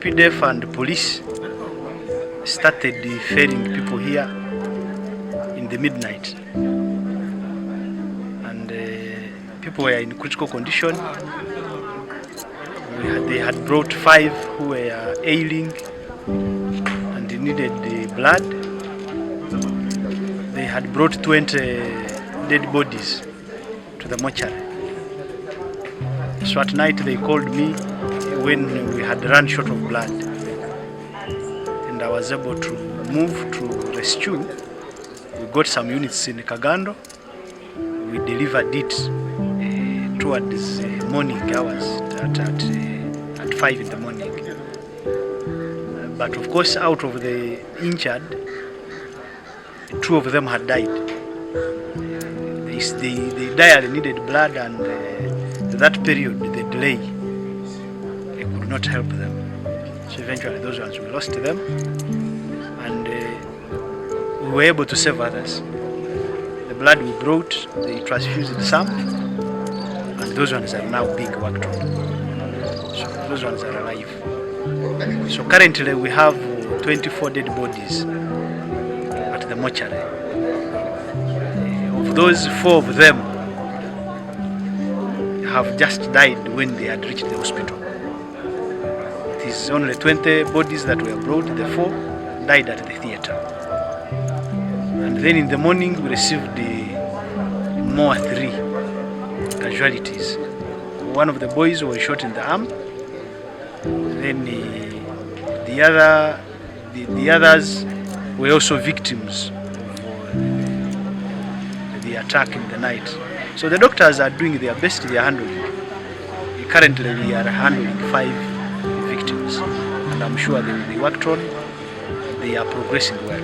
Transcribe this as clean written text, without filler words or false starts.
UPDF and police started ferrying people here in the midnight, and people were in critical condition. They had brought 5 who were ailing and they needed the blood. They had brought 20 dead bodies to the mortuary. So at night they called me when we had run short of blood, and I was able to move to rescue. We got some units in Kagando. We delivered it towards morning hours at 5 in the morning. But of course, out of the injured, 2 of them had died. They direly needed blood, and that period, the delay, it could not help them. So eventually those ones, we lost them, and we were able to save others. The blood we brought, they transfused some, and those ones are now being worked on. So those ones are alive. So currently we have 24 dead bodies at the mortuary. Of those, 4 of them have just died when they had reached the hospital. It is only 20 bodies that were brought. The 4 died at the theater. And then in the morning we received more 3 casualties. One of the boys was shot in the arm. Then the others were also victims of the attack in the night. So the doctors are doing their best. They are handling. Currently we are handling 5 victims, and I'm sure they will be worked on. They are progressing well.